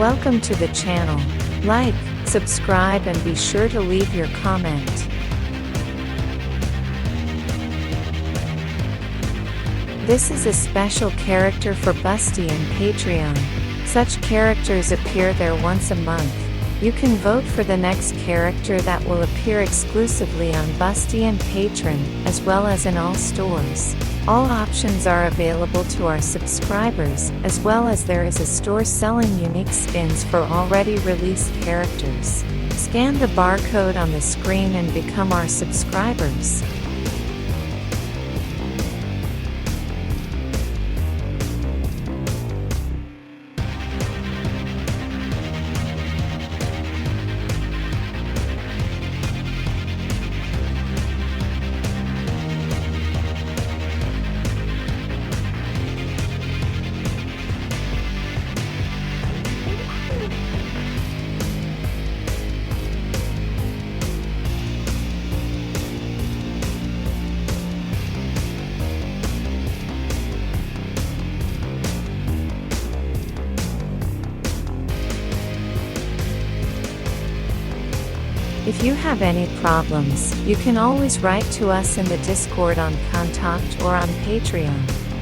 Welcome to the channel. Like, subscribe and be sure to leave your comment. This is a special character for BOOSTY and Patreon. Such characters appear there once a month. You can vote for the next character that will appear exclusively on BOOSTY and Patreon, as well as in all stores. All options are available to our subscribers, as well as there is a store selling unique skins for already released characters. Scan the barcode on the screen and become our subscribers. If you have any problems, you can always write to us in the Discord on Contact or on Patreon.